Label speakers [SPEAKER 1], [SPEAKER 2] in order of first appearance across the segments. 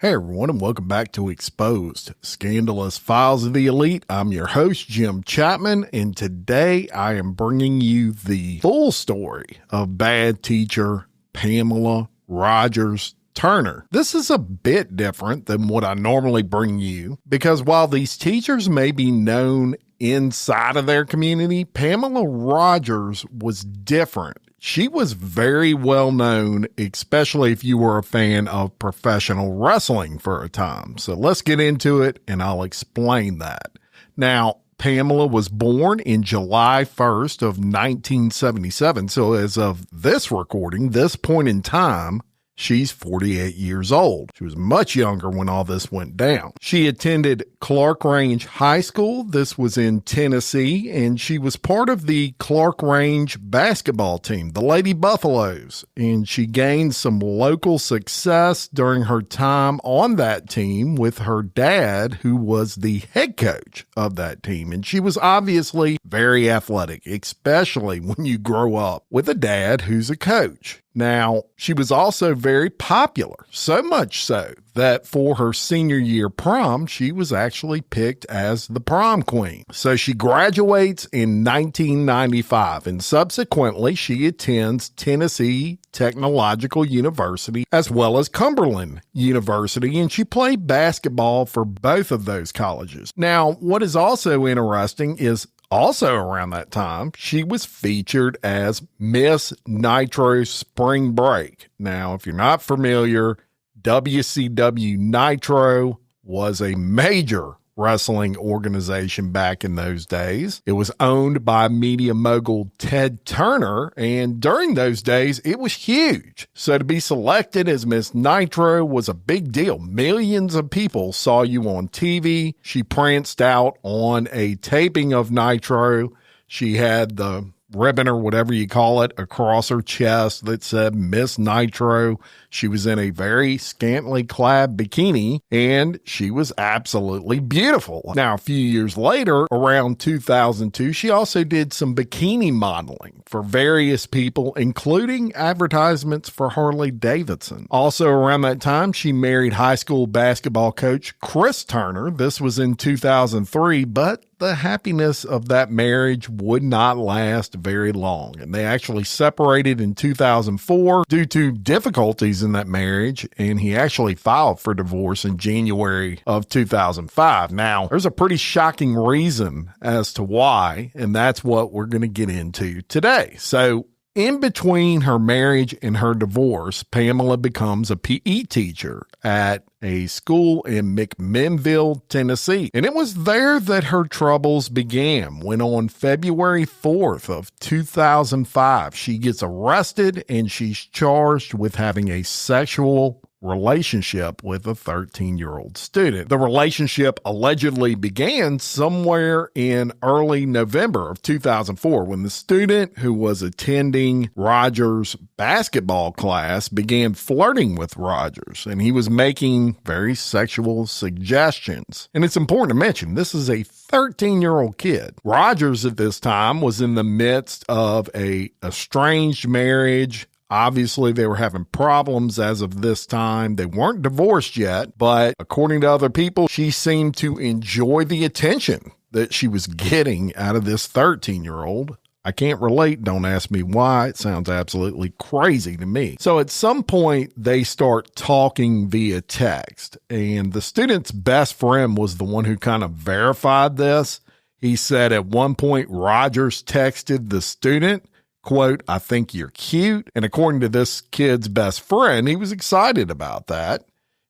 [SPEAKER 1] Hey everyone, and welcome back to Exposed, Scandalous Files of the Elite. I'm your host, Jim Chapman, and today I am bringing you the full story of bad teacher Pamela Rogers Turner. This is a bit different than what I normally bring you, because while these teachers may be known inside of their community, Pamela Rogers was different. She was very well known, especially if you were a fan of professional wrestling for a time. So let's get into it and I'll explain that. Now, Pamela was born in July 1st of 1977. So as of this recording, this point in time, she's 48 years old. She was much younger when all this went down. She attended Clark Range High School. This was in Tennessee, and she was part of the Clark Range basketball team, the Lady Buffaloes. And she gained some local success during her time on that team with her dad, who was the head coach of that team. And she was obviously very athletic, especially when you grow up with a dad who's a coach. Now, she was also very popular, so much so that for her senior year prom, she was actually picked as the prom queen. So she graduates in 1995, and subsequently she attends Tennessee Technological University as well as Cumberland University, and she played basketball for both of those colleges. Now, what is also interesting is also around that time, she was featured as Miss Nitro Spring Break. Now, if you're not familiar, WCW Nitro was a major wrestling organization back in those days. It was owned by media mogul Ted Turner, and during those days, it was huge. So to be selected as Miss Nitro was a big deal. Millions of people saw you on TV. She pranced out on a taping of Nitro. She had the ribbon or whatever you call it across her chest that said Miss Nitro. She was in a very scantily clad bikini, and she was absolutely beautiful. Now, a few years later, around 2002, she also did some bikini modeling for various people, including advertisements for Harley Davidson. Also around that time, she married high school basketball coach Chris Turner. This was in 2003, but the happiness of that marriage would not last very long, and they actually separated in 2004 due to difficulties in that marriage, and he actually filed for divorce in January of 2005. Now, there's a pretty shocking reason as to why, and that's what we're going to get into today. So, in between her marriage and her divorce, Pamela becomes a PE teacher at a school in McMinnville, Tennessee. And it was there that her troubles began, when on February 4th of 2005, she gets arrested and she's charged with having a sexual relationship with a 13-year-old student. The relationship allegedly began somewhere in early November of 2004 when the student who was attending Rogers' basketball class began flirting with Rogers, and he was making very sexual suggestions. And it's important to mention, this is a 13-year-old kid. Rogers at this time was in the midst of a estranged marriage. Obviously, they were having problems as of this time. They weren't divorced yet, but according to other people, she seemed to enjoy the attention that she was getting out of this 13-year-old. I can't relate. Don't ask me why. It sounds absolutely crazy to me. So at some point, they start talking via text, and the student's best friend was the one who kind of verified this. He said at one point, Rogers texted the student, quote, "I think you're cute." And according to this kid's best friend, he was excited about that.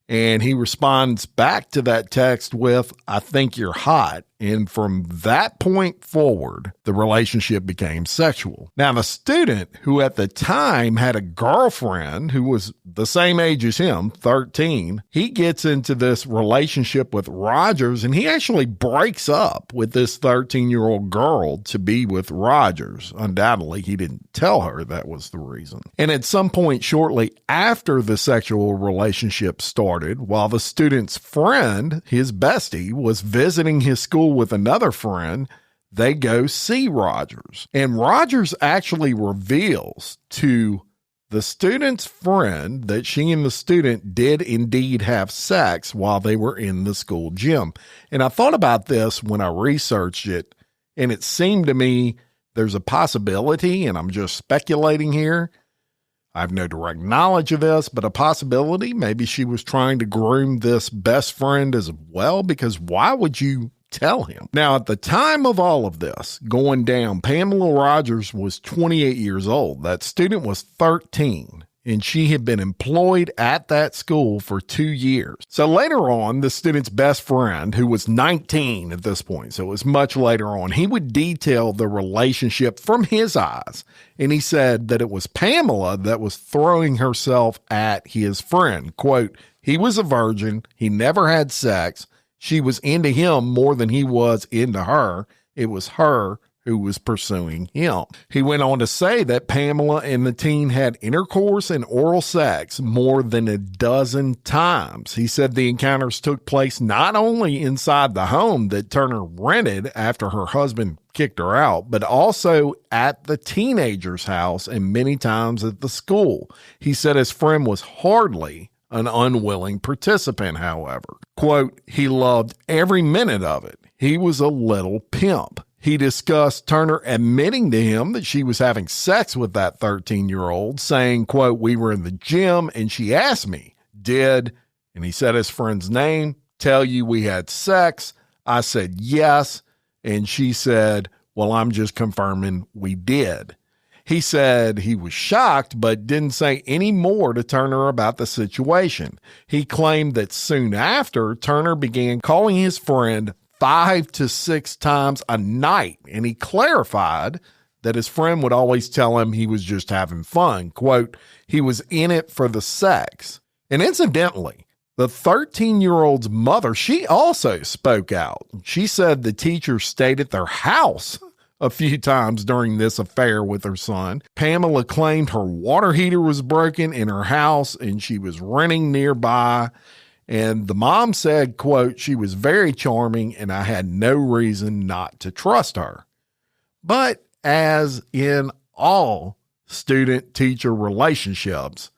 [SPEAKER 1] And he responds back to that text with, "I think you're hot." And from that point forward, the relationship became sexual. Now, the student, who at the time had a girlfriend who was the same age as him, 13, he gets into this relationship with Rogers, and he actually breaks up with this 13-year-old girl to be with Rogers. Undoubtedly, he didn't tell her that was the reason. And at some point shortly after the sexual relationship started, while the student's friend, his bestie, was visiting his school with another friend, they go see Rogers. And Rogers actually reveals to the student's friend that she and the student did indeed have sex while they were in the school gym. And I thought about this when I researched it, and it seemed to me there's a possibility, and I'm just speculating here. I have no direct knowledge of this, but a possibility. Maybe she was trying to groom this best friend as well, because why would you tell him? Now, at the time of all of this going down, Pamela Rogers was 28 years old. That student was 13, and she had been employed at that school for 2 years. So later on, the student's best friend, who was 19 at this point, so it was much later on, he would detail the relationship from his eyes. And he said that it was Pamela that was throwing herself at his friend. Quote, he was a virgin. He never had sex. She was into him more than he was into her. It was her who was pursuing him. He went on to say that Pamela and the teen had intercourse and oral sex more than a dozen times. He said the encounters took place not only inside the home that Turner rented after her husband kicked her out, but also at the teenager's house and many times at the school. He said his friend was hardly an unwilling participant, however. Quote, he loved every minute of it. He was a little pimp. He discussed Turner admitting to him that she was having sex with that 13-year-old, saying, quote, we were in the gym and she asked me, and he said his friend's name, tell you we had sex? I said yes, and she said, well, I'm just confirming we did. He said he was shocked, but didn't say any more to Turner about the situation. He claimed that soon after, Turner began calling his friend 5 to 6 times a night, and he clarified that his friend would always tell him he was just having fun. Quote, he was in it for the sex. And incidentally, the 13-year-old's mother, she also spoke out. She said the teacher stayed at their house a few times during this affair with her son. Pamela claimed her water heater was broken in her house and she was renting nearby. And the mom said, quote, she was very charming and I had no reason not to trust her. But as in all student-teacher relationships,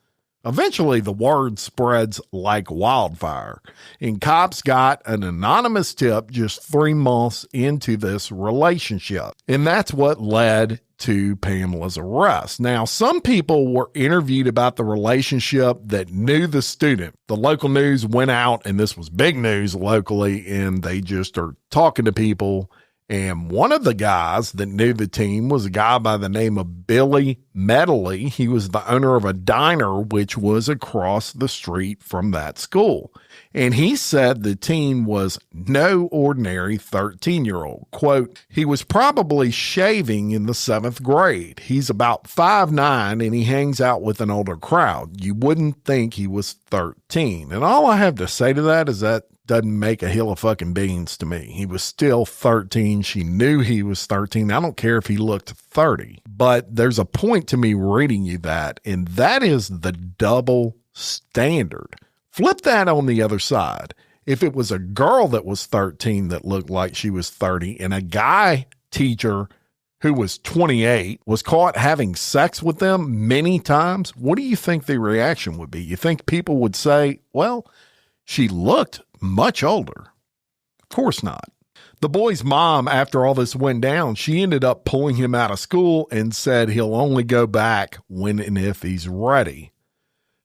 [SPEAKER 1] eventually the word spreads like wildfire, and cops got an anonymous tip just 3 months into this relationship. And that's what led to Pamela's arrest. Now, some people were interviewed about the relationship that knew the student. The local news went out, and this was big news locally, and they just are talking to people. And one of the guys that knew the teen was a guy by the name of Billy Medley. He was the owner of a diner, which was across the street from that school. And he said the teen was no ordinary 13-year-old. Quote, he was probably shaving in the 7th grade. He's about 5'9", and he hangs out with an older crowd. You wouldn't think he was 13. And all I have to say to that is that doesn't make a hill of fucking beans to me. He was still 13. She knew he was 13. I don't care if he looked 30, but there's a point to me reading you that, and that is the double standard. Flip that on the other side. If it was a girl that was 13 that looked like she was 30 and a guy teacher who was 28 was caught having sex with them many times, what do you think the reaction would be? You think people would say, well, she looked much older? Of course not. The boy's mom, after all this went down, she ended up pulling him out of school and said he'll only go back when and if he's ready.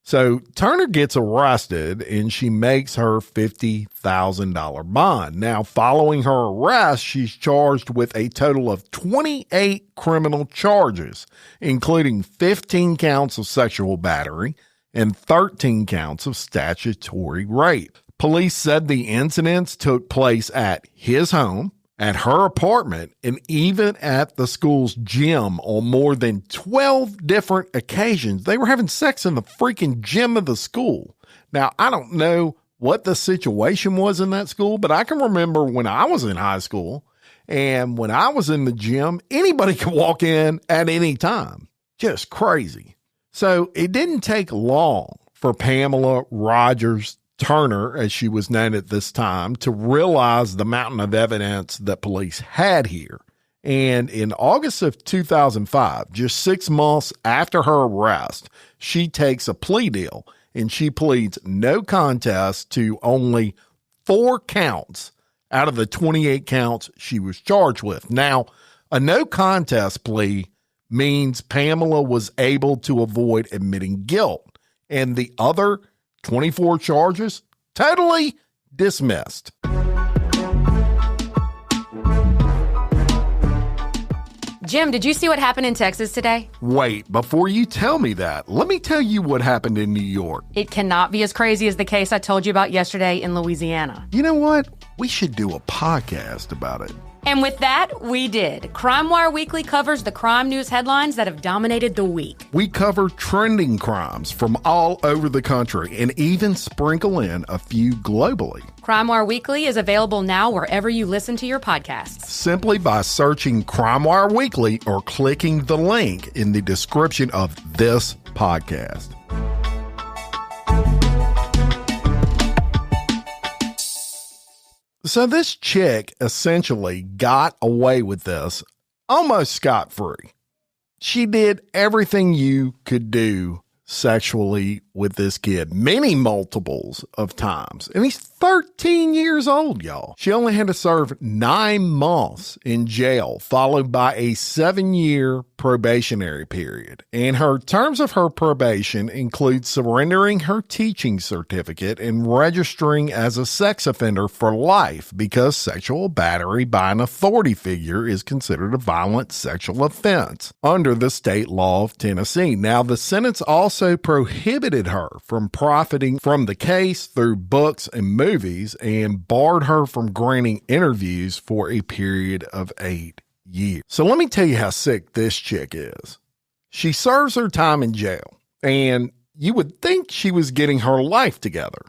[SPEAKER 1] So Turner gets arrested and she makes her $50,000 bond. Now, following her arrest, she's charged with a total of 28 criminal charges, including 15 counts of sexual battery and 13 counts of statutory rape. Police said the incidents took place at his home, at her apartment, and even at the school's gym on more than 12 different occasions. They were having sex in the freaking gym of the school. Now, I don't know what the situation was in that school, but I can remember when I was in high school and when I was in the gym, anybody could walk in at any time. Just crazy. So it didn't take long for Pamela Rogers Turner, as she was known at this time, to realize the mountain of evidence that police had here. And in August of 2005, just 6 months after her arrest, she takes a plea deal and she pleads no contest to only 4 counts out of the 28 counts she was charged with. Now, a no contest plea means Pamela was able to avoid admitting guilt, and the other 24 charges totally dismissed.
[SPEAKER 2] Jim, did you see what happened in Texas today?
[SPEAKER 1] Wait, before you tell me that, let me tell you what happened in New York.
[SPEAKER 2] It cannot be as crazy as the case I told you about yesterday in Louisiana.
[SPEAKER 1] You know what? We should do a podcast about it.
[SPEAKER 2] And with that, we did. Crime Wire Weekly covers the crime news headlines that have dominated the week.
[SPEAKER 1] We cover trending crimes from all over the country and even sprinkle in a few globally.
[SPEAKER 2] Crime Wire Weekly is available now wherever you listen to your podcasts.
[SPEAKER 1] Simply by searching Crime Wire Weekly or clicking the link in the description of this podcast. So this chick essentially got away with this almost scot-free. She did everything you could do sexually with this kid, many multiples of times. And he's 13 years old, y'all. She only had to serve 9 months in jail, followed by a 7-year probationary period. And her terms of her probation include surrendering her teaching certificate and registering as a sex offender for life, because sexual battery by an authority figure is considered a violent sexual offense under the state law of Tennessee. Now, the sentence also prohibited her from profiting from the case through books and movies and barred her from granting interviews for a period of 8 years. So let me tell you how sick this chick is. She serves her time in jail, and you would think she was getting her life together.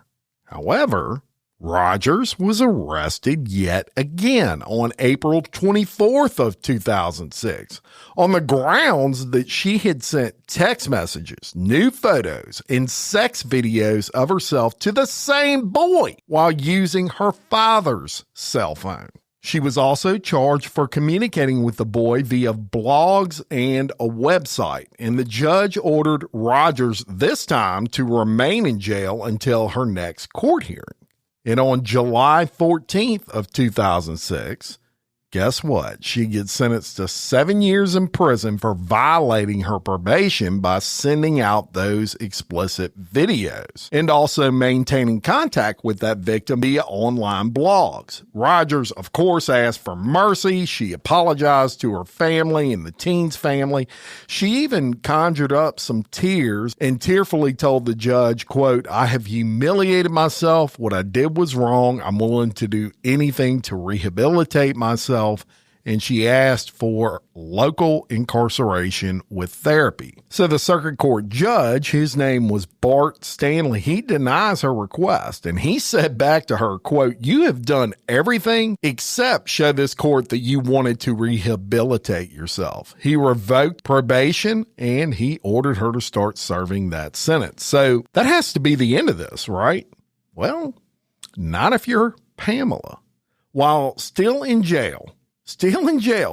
[SPEAKER 1] However, Rogers was arrested yet again on April 24th of 2006 on the grounds that she had sent text messages, nude photos, and sex videos of herself to the same boy while using her father's cell phone. She was also charged for communicating with the boy via blogs and a website, and the judge ordered Rogers this time to remain in jail until her next court hearing. And on July 14th of 2006, guess what? She gets sentenced to 7 years in prison for violating her probation by sending out those explicit videos and also maintaining contact with that victim via online blogs. Rogers, of course, asked for mercy. She apologized to her family and the teen's family. She even conjured up some tears and tearfully told the judge, quote, "I have humiliated myself. What I did was wrong. I'm willing to do anything to rehabilitate myself." And she asked for local incarceration with therapy. So the circuit court judge, his name was Bart Stanley, he denies her request. And he said back to her, quote, "You have done everything except show this court that you wanted to rehabilitate yourself." He revoked probation and he ordered her to start serving that sentence. So that has to be the end of this, right? Well, not if you're Pamela. While still in jail,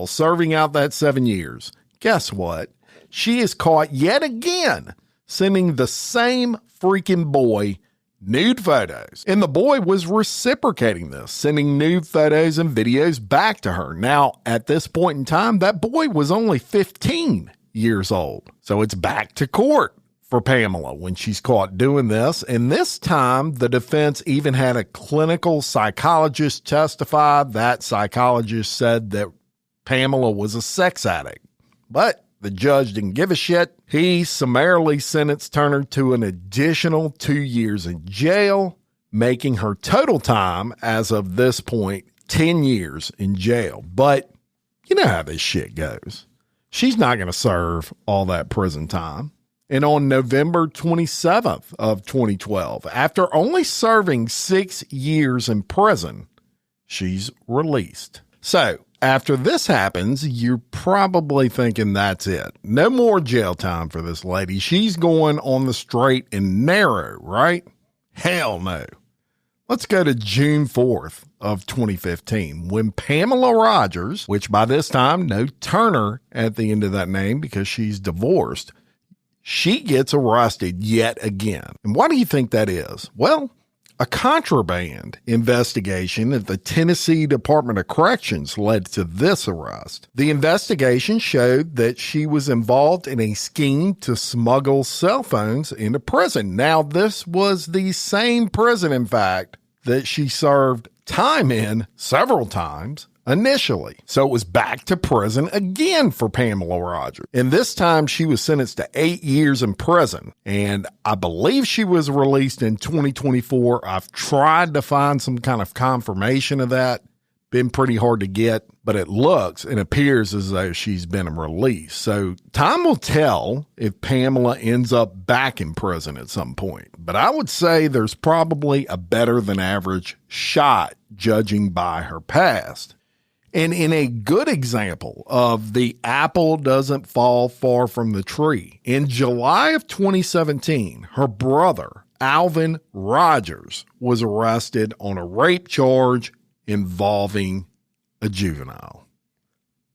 [SPEAKER 1] serving out that 7 years, guess what? She is caught yet again sending the same freaking boy nude photos. And the boy was reciprocating this, sending nude photos and videos back to her. Now, at this point in time, that boy was only 15 years old. So it's back to court for Pamela when she's caught doing this. And this time, the defense even had a clinical psychologist testify. That psychologist said that Pamela was a sex addict. But the judge didn't give a shit. He summarily sentenced Turner to an additional 2 years in jail, making her total time as of this point 10 years in jail. But you know how this shit goes. She's not going to serve all that prison time. And on November 27th of 2012, after only serving 6 years in prison, she's released. So after this happens, you're probably thinking that's it. No more jail time for this lady. She's going on the straight and narrow, right? Hell no. Let's go to June 4th of 2015 when Pamela Rogers, which by this time, no Turner at the end of that name because she's divorced, she gets arrested yet again. And why do you think that is? Well, a contraband investigation at the Tennessee Department of Corrections led to this arrest. The investigation showed that she was involved in a scheme to smuggle cell phones into prison. Now, this was the same prison, in fact, that she served time in several times initially. So it was back to prison again for Pamela Rogers. And this time she was sentenced to 8 years in prison. And I believe she was released in 2024. I've tried to find some kind of confirmation of that. Been pretty hard to get, but it looks and appears as though she's been released. So time will tell if Pamela ends up back in prison at some point. But I would say there's probably a better than average shot judging by her past. And in a good example of the apple doesn't fall far from the tree, in July of 2017, her brother, Alvin Rogers, was arrested on a rape charge involving a juvenile.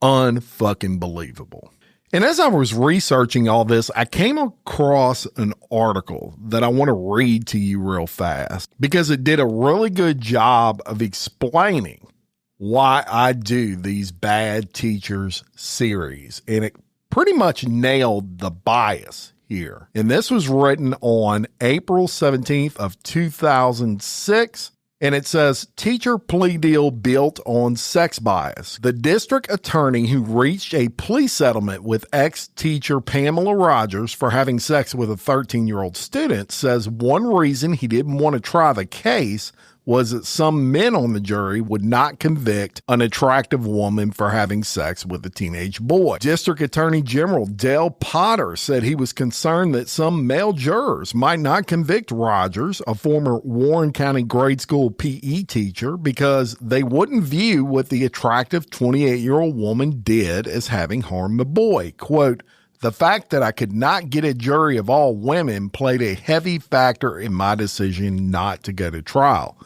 [SPEAKER 1] Unfucking believable. And as I was researching all this, I came across an article that I want to read to you real fast because it did a really good job of explaining why I do these Bad Teachers series. And it pretty much nailed the bias here. And this was written on April 17th of 2006. And it says, teacher plea deal built on sex bias. The district attorney who reached a plea settlement with ex-teacher Pamela Rogers for having sex with a 13-year-old student says one reason he didn't want to try the case was that some men on the jury would not convict an attractive woman for having sex with a teenage boy. District Attorney General Dale Potter said he was concerned that some male jurors might not convict Rogers, a former Warren County grade school PE teacher, because they wouldn't view what the attractive 28-year-old woman did as having harmed the boy. Quote, the fact that I could not get a jury of all women played a heavy factor in my decision not to go to trial.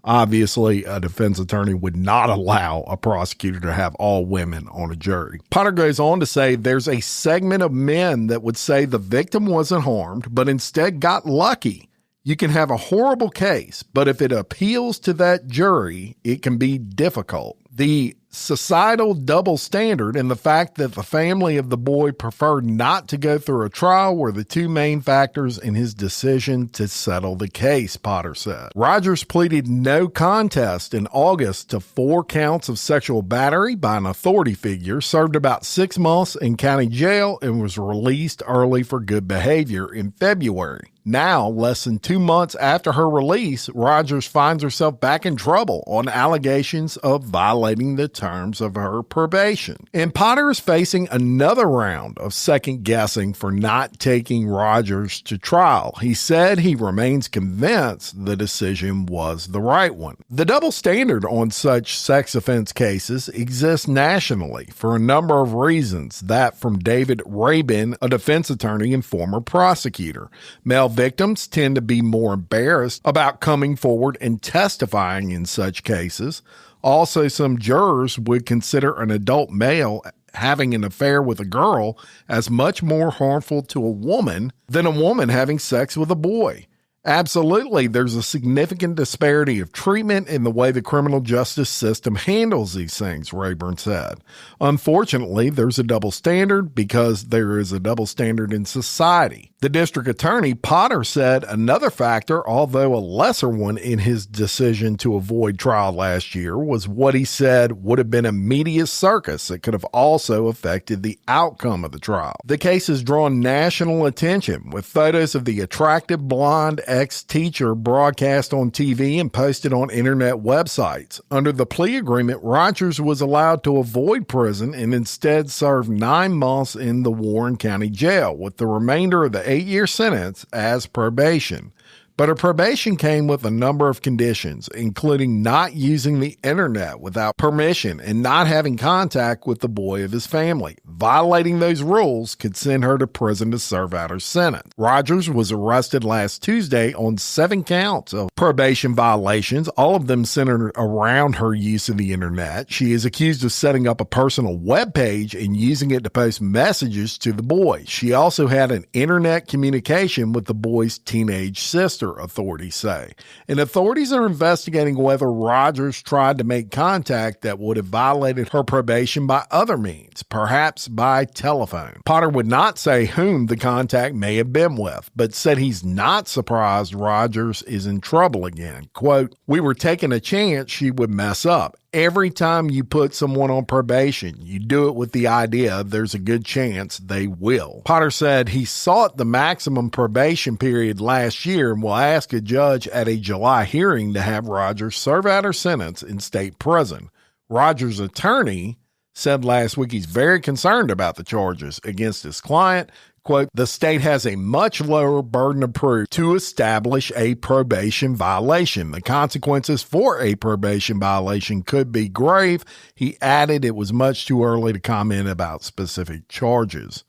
[SPEAKER 1] Obviously, a defense attorney would not allow a prosecutor to have all women on a jury. Potter goes on to say there's a segment of men that would say the victim wasn't harmed, but instead got lucky. You can have a horrible case, but if it appeals to that jury, it can be difficult. The societal double standard and the fact that the family of the boy preferred not to go through a trial were the two main factors in his decision to settle the case, Potter said. Rogers pleaded no contest in August to 4 counts of sexual battery by an authority figure, served about 6 months in county jail, and was released early for good behavior in February. Now, less than 2 months after her release, Rogers finds herself back in trouble on allegations of violating the terms of her probation. And Potter is facing another round of second guessing for not taking Rogers to trial. He said he remains convinced the decision was the right one. The double standard on such sex offense cases exists nationally for a number of reasons. That from David Rabin, a defense attorney and former prosecutor. Male victims tend to be more embarrassed about coming forward and testifying in such cases. Also, some jurors would consider an adult male having an affair with a girl as much more harmful to a woman than a woman having sex with a boy. Absolutely, there's a significant disparity of treatment in the way the criminal justice system handles these things, Rayburn said. Unfortunately, there's a double standard because there is a double standard in society. The district attorney, Potter, said another factor, although a lesser one in his decision to avoid trial last year, was what he said would have been a media circus that could have also affected the outcome of the trial. The case has drawn national attention, with photos of the attractive blonde ex-teacher broadcast on TV and posted on internet websites. Under the plea agreement, Rogers was allowed to avoid prison and instead served 9 months in the Warren County Jail, with the remainder of the 8-year sentence as probation. But her probation came with a number of conditions, including not using the internet without permission and not having contact with the boy of his family. Violating those rules could send her to prison to serve out her sentence. Rogers was arrested last Tuesday on 7 counts of probation violations, all of them centered around her use of the internet. She is accused of setting up a personal web page and using it to post messages to the boy. She also had an internet communication with the boy's teenage sister, authorities say. And authorities are investigating whether Rogers tried to make contact that would have violated her probation by other means, perhaps by telephone. Potter would not say whom the contact may have been with, but said he's not surprised Rogers is in trouble again. Quote, "We were taking a chance she would mess up. Every time you put someone on probation, you do it with the idea there's a good chance they will." Potter said he sought the maximum probation period last year and will ask a judge at a July hearing to have Rogers serve out her sentence in state prison. Rogers' attorney said last week he's very concerned about the charges against his client. Quote, "The state has a much lower burden of proof to establish a probation violation. The consequences for a probation violation could be grave." He added it was much too early to comment about specific charges.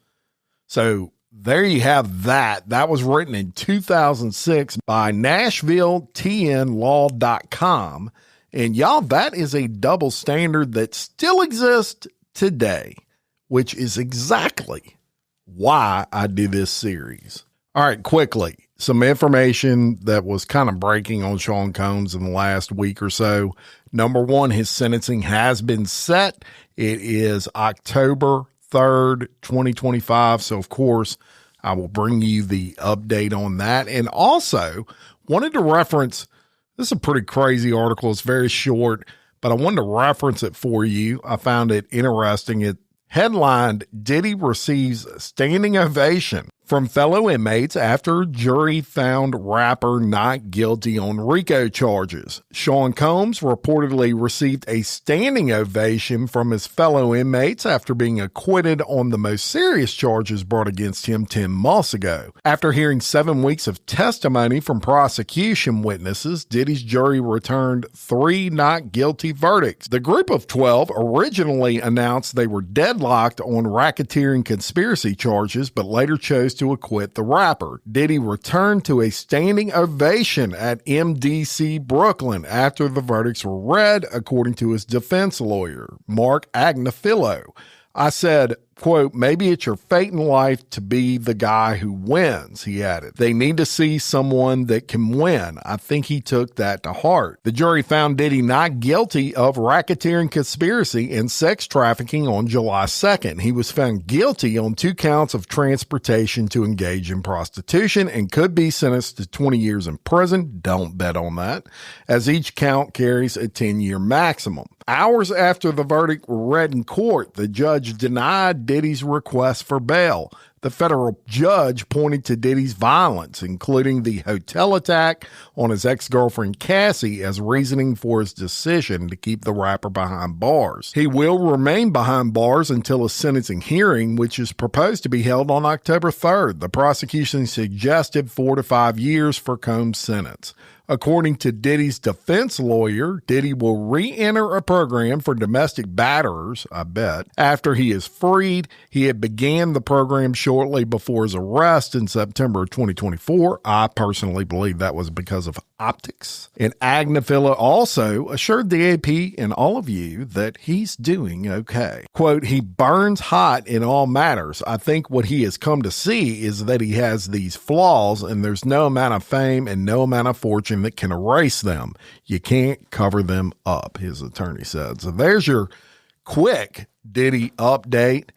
[SPEAKER 1] So there you have that. That was written in 2006 by NashvilleTNLaw.com. And y'all, that is a double standard that still exists today, which is exactly why I do this series. All right, quickly, some information that was kind of breaking on Sean Combs in the last week or so. Number one, his sentencing has been set. It is October 3rd, 2025. So, of course, I will bring you the update on that. And also wanted to reference, this is a pretty crazy article. It's very short, but I wanted to reference it for you. I found it interesting. It headlined, "Diddy receives standing ovation from fellow inmates after jury found rapper not guilty on RICO charges." Sean Combs reportedly received a standing ovation from his fellow inmates after being acquitted on the most serious charges brought against him 10 months ago. After hearing 7 weeks of testimony from prosecution witnesses, Diddy's jury returned 3 not guilty verdicts. The group of 12 originally announced they were deadlocked on racketeering conspiracy charges, but later chose to acquit the rapper. Diddy returned to a standing ovation at MDC Brooklyn after the verdicts were read, according to his defense lawyer, Mark Agnafilo. "I said, quote, maybe it's your fate in life to be the guy who wins," he added. "They need to see someone that can win. I think he took that to heart." The jury found Diddy not guilty of racketeering conspiracy and sex trafficking on July 2nd. He was found guilty on 2 counts of transportation to engage in prostitution and could be sentenced to 20 years in prison. Don't bet on that, as each count carries a 10-year maximum. Hours after the verdict were read in court, the judge denied Diddy's request for bail. The federal judge pointed to Diddy's violence, including the hotel attack on his ex-girlfriend Cassie, as reasoning for his decision to keep the rapper behind bars. He will remain behind bars until a sentencing hearing, which is proposed to be held on October 3rd. The prosecution suggested 4 to 5 years for Combs' sentence. According to Diddy's defense lawyer, Diddy will re-enter a program for domestic batterers, I bet, after he is freed. He had began the program shortly before his arrest in September 2024. I personally believe that was because of optics. And Agnafilo also assured the AP and all of you that he's doing okay. Quote, "He burns hot in all matters. I think what he has come to see is that he has these flaws, and there's no amount of fame and no amount of fortune that can erase them. You can't cover them up," his attorney said. So there's your quick Diddy update.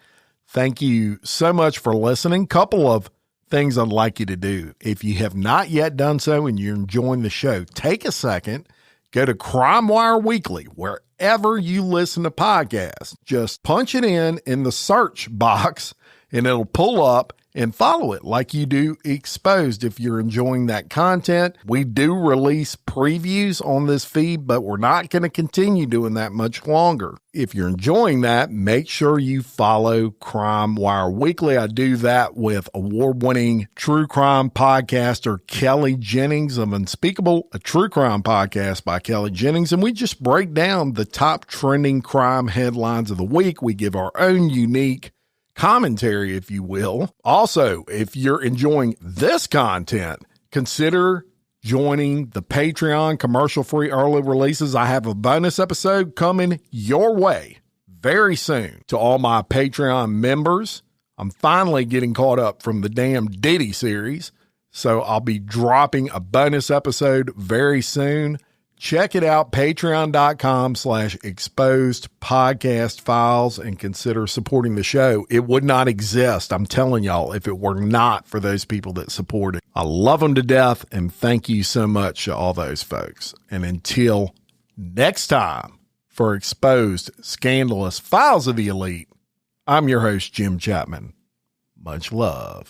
[SPEAKER 1] Thank you so much for listening. Couple of things I'd like you to do. If you have not yet done so and you're enjoying the show, take a second, go to Crime Wire Weekly, wherever you listen to podcasts. Just punch it in the search box and it'll pull up, and follow it like you do Exposed if you're enjoying that content. We do release previews on this feed, but we're not going to continue doing that much longer. If you're enjoying that, make sure you follow Crime Wire Weekly. I do that with award-winning true crime podcaster Kelly Jennings of Unspeakable, a true crime podcast by Kelly Jennings, and we just break down the top trending crime headlines of the week. We give our own unique commentary, if you will. Also, if you're enjoying this content, consider joining the Patreon commercial-free early releases. I have a bonus episode coming your way very soon to all my Patreon members. I'm finally getting caught up from the damn Diddy series, so I'll be dropping a bonus episode very soon. Check it out, patreon.com/exposed podcast files, and consider supporting the show. It would not exist, I'm telling y'all, if it were not for those people that support it. I love them to death, and thank you so much to all those folks. And until next time, for Exposed Scandalous Files of the Elite, I'm your host, Jim Chapman. Much love.